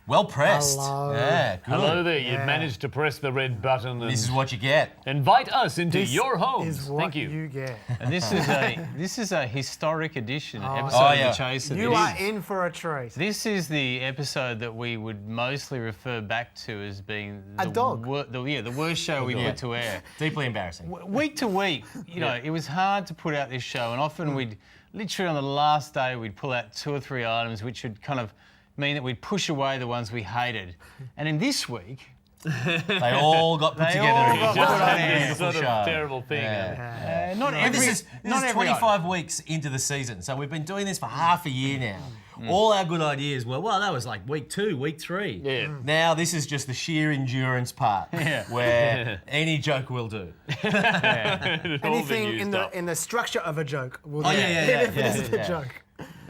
Well pressed. Hello. Yeah, good. Hello there. You've managed to press the red button and This is what you get. invite us into This your homes. is what Thank you. you get. And this is a historic edition episode Oh, of yeah. The Chaser. You are in for a treat. This is the episode that we would mostly refer back to as being A dog. the worst show we put to air. Deeply embarrassing. Week to week, you know, it was hard to put out this show, and often we'd literally on the last day we'd pull out 2 or 3 items which would kind of mean that we'd push away the ones we hated. And in this week, They all got put together all in got just put a on air. beautiful Sort of show. terrible thing. not And every, this is not every 25 weeks into the season, so we've been doing this for half a year now. All our good ideas were, well, that was like week 2, week 3. Yeah. Now this is just the sheer endurance part, where any joke will do. Anything in the structure of a joke will do. If it is a joke.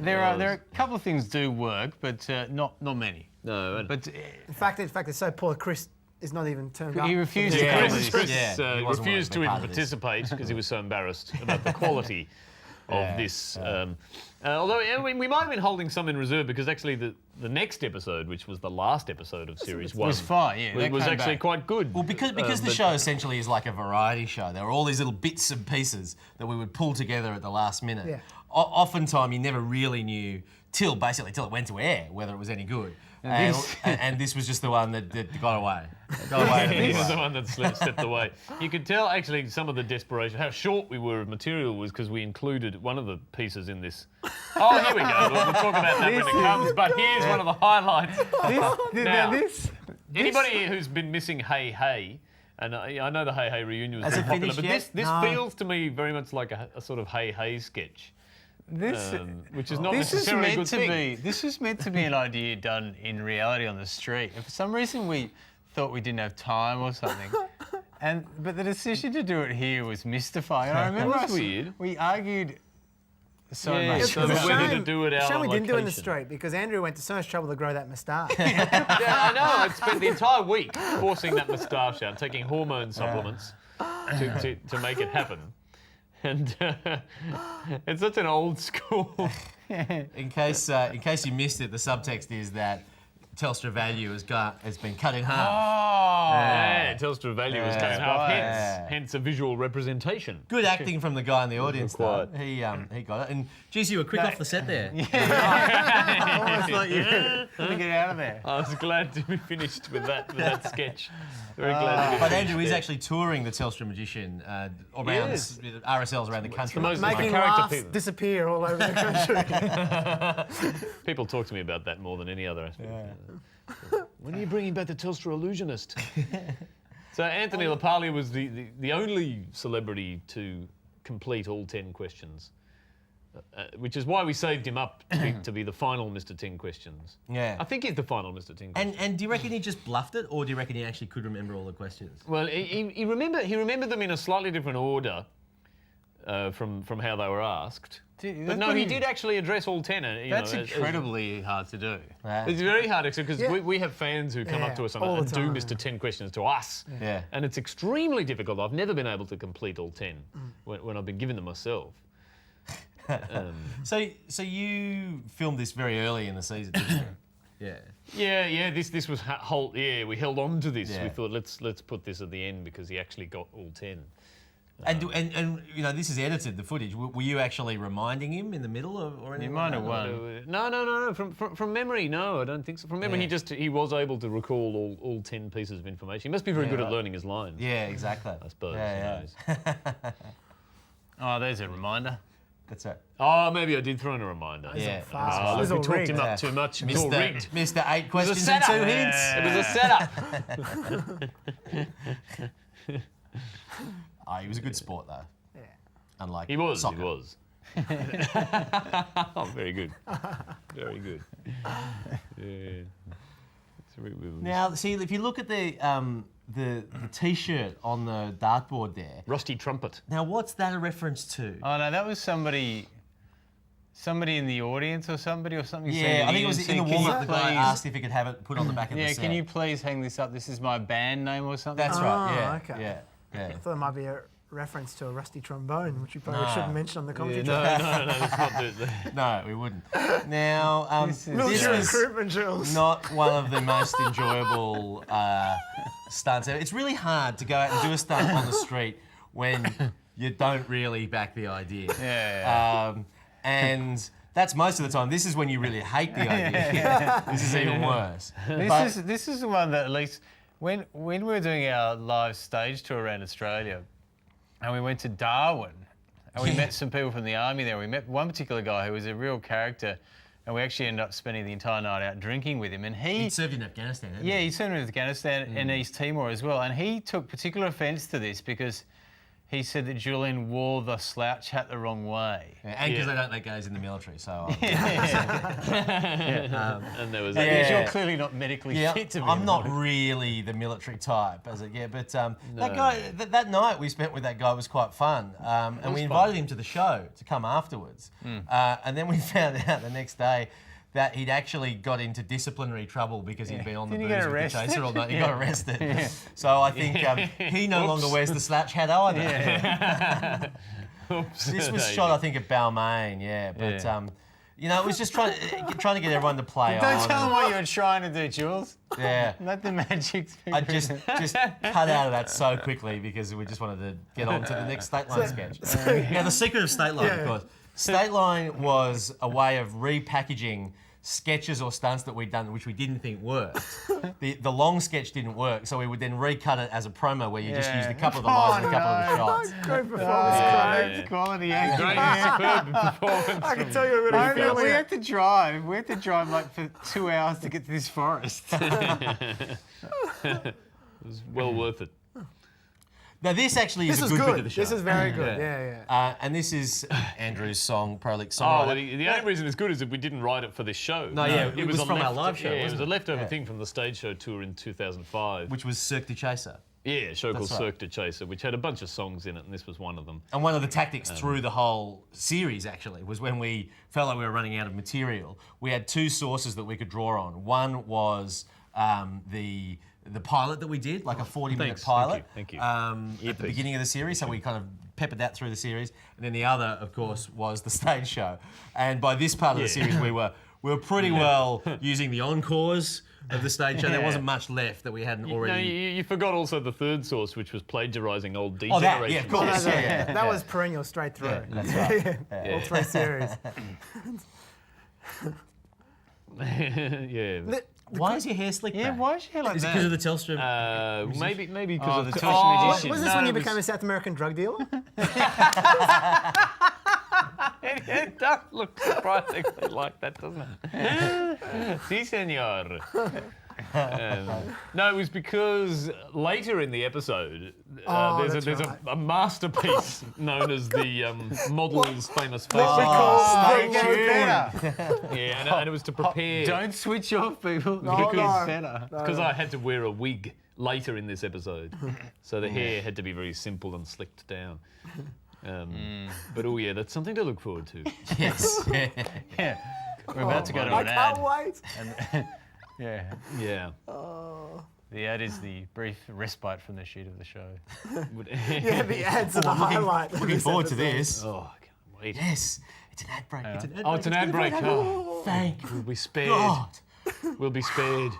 There are a couple of things do work, but not many. No, But In fact, it's so poor. Chris is not even turned up. he refused to Yeah. come Chris- to this. Chris he wasn't refused to wanting even to be part of this. participate because he was so embarrassed about the quality of this. Although we might have been holding some in reserve because actually the next episode, which was the last episode of Series 1, was fine, yeah, that was came actually back. quite good. Well, because the but- show essentially is like a variety show. There were all these little bits and pieces that we would pull together at the last minute. Yeah. Oftentimes, you never really knew till it went to air whether it was any good. And this was just the one that got away. Got away. He was the one that stepped away. You could tell actually some of the desperation, how short we were of material was because we included one of the pieces in this. Oh, here we go. We'll talk about that when it comes. But here's one of the highlights. Now, anybody who's been missing Hey Hey, and I know the Hey Hey reunion was Has very it popular, finished but this yet? No. feels to me very much like a sort of Hey Hey sketch. This, Which is not this is necessarily a meant good to thing. be. This is meant to be an idea done in reality on the street. And for some reason, we thought we didn't have time or something. But the decision to do it here was mystifying. I remember That's weird. we argued so Yeah, much. so about whether to do it out shame on we didn't do it in the location. street because Andrew went to so much trouble to grow that moustache. Yeah, I know. I spent the entire week forcing that moustache out, taking hormone supplements to make it happen. And it's such an old school. In case you missed it, the subtext is that Telstra Value has been cut in half. Yeah, Telstra Value was cut in half, right. hence a visual representation. Good acting from the guy in the audience, though. Required. He got it. And geez, you were quick off the set there. Almost like you to get out of there. I was glad to be finished with that sketch. Very glad to be But finished. Andrew is Yeah. actually touring the Telstra Magician around is. RSLs around the country. most- Making character laughs people. disappear all over the country. People talk to me about that more than any other aspect. When are you bringing back the Telstra illusionist? So Anthony LaPaglia was the only celebrity to complete all 10 questions, which is why we saved him up to be the final Mr. 10 Questions. Yeah. I think he's the final Mr. 10 Questions. And do you reckon he just bluffed it, or do you reckon he actually could remember all the questions? Well, he remembered them in a slightly different order from how they were asked. Dude, But no, he did actually address all 10. That's incredibly hard to do. It's very hard, because Yeah. we have fans who come up to us all and the do time. Mr. 10 Questions to us. Yeah. And it's extremely difficult. I've never been able to complete all 10 when I've been given them myself. So you filmed this very early in the season, didn't you? Yeah. Yeah. This was we held on to this. Yeah. We thought let's put this at the end because he actually got all 10. And you know, this is edited, the footage. Were you actually reminding him in the middle or anything? You might have like won. No. From memory, no, I don't think so. From memory, Yeah. he was able to recall all 10 pieces of information. He must be very good at learning his lines. that? Yeah, exactly. I suppose. Yeah, Who knows? Oh, there's a reminder. That's it. Oh, maybe I did throw in a reminder. Yeah. Fast. Oh, It was look, all we talked rigged. him up too much. It was all rigged. Mr. 8 It was a questions and setup. 2 hints. It was a setup. Oh, he was a good sport, though. Yeah. Unlike He was. soccer. He was. Oh, very good. Very good. Yeah. Now, see, if you look at the T-shirt on the dartboard there, Rusty Trumpet. now what's that a reference to? Oh no, that was somebody in the audience or something. Yeah, I think it was in the warm-up. The guy please, asked if he could have it put on the back of the yeah, set. can you please hang this up? This is my band name or something. That's right. Oh, Yeah. okay. Yeah. I thought it might be a reference to a rusty trombone, which you probably shouldn't mention on the commentary No, track. let's not do that. No, we wouldn't. Now, this Military was recruitment drills. not one of the most enjoyable stunts ever. It's really hard to go out and do a stunt on the street when you don't really back the idea. And that's most of the time. This is when you really hate the idea. This is even worse. This is the one that at least when we were doing our live stage tour around Australia, and we went to Darwin, and we met some people from the army there. We met one particular guy who was a real character, and we actually ended up spending the entire night out drinking with him. And He'd served in Afghanistan, hadn't yeah, he served in Afghanistan and East Timor as well. And he took particular offence to this because he said that Julian wore the slouch hat the wrong way. And because they don't let guys in the military, so... And there was Because you're clearly not medically fit to be I'm in not one. really the military type, but that guy, that night we spent with that guy was quite fun, and we invited him to the show to come afterwards, and then we found out the next day that he'd actually got into disciplinary trouble because he'd been on the booze with the chaser all night. He got arrested. So I think he no longer wears the slouch hat either. This was shot, I think, at Balmain, but it was just trying to get everyone to play on. Don't tell them what you were trying to do, Jules. Yeah. Let the magic speak. I just cut out of that so quickly because we just wanted to get on to the next State Line sketch. Now, the secret of State Line, of course. State Line was a way of repackaging sketches or stunts that we'd done which we didn't think worked. The long sketch didn't work, so we would then recut it as a promo where you just used a couple of the lines and a couple of the shots. Great performance. That's quality acting. superb performance. I can tell you a really good We had to drive. We had to drive like for 2 hours to get to this forest. It was well worth it. Now, this actually is a good bit of the show. This is very good. Yeah. And this is Andrew's song, Prolix Oh, song. well, the only reason it's good is that we didn't write it for this show. No, it was from our live show, Yeah, it was wasn't a it? leftover thing from the stage show tour in 2005. Which was Cirque du Chaser. Yeah, a show called right. Cirque du Chaser, which had a bunch of songs in it, and this was one of them. And one of the tactics through the whole series, actually, was when we felt like we were running out of material, we had two sources that we could draw on. One was the pilot that we did, like a 40-minute pilot. Thank you. At the beginning of the series, so we kind of peppered that through the series. And then the other, of course, was the stage show. And by this part of the series, we were pretty well using the encores of the stage show. There wasn't much left that we hadn't already... No, you forgot also the third source, which was plagiarising old D Oh, that, Generation. yeah, of course. That was perennial straight through. Yeah, that's right. All three series. Yeah. Why is your hair slicked back? Why is your hair like Is it that? because of the Telstra? Maybe because of the the Telstra edition. Was this when you became a South American drug dealer? It does look surprisingly like that, doesn't it? Si, senor. No, it was because later in the episode, there's a masterpiece known as the model's famous face. Yeah, and it was to prepare. Don't switch off, people. Because- better. Because I had to wear a wig later in this episode, so the hair had to be very simple and slicked down. But oh yeah, that's something to look forward to. Yes. Yeah. We're about to go to I an ad. can't wait. Yeah. Yeah. The ad is the brief respite from the shoot of the show. Yeah, the ads are the highlight. Looking forward to this. Oh, I can't wait. Yes. It's an ad break. It's an ad break. Oh, it's an ad break. Oh, Thank we'll be spared. God. We'll be spared.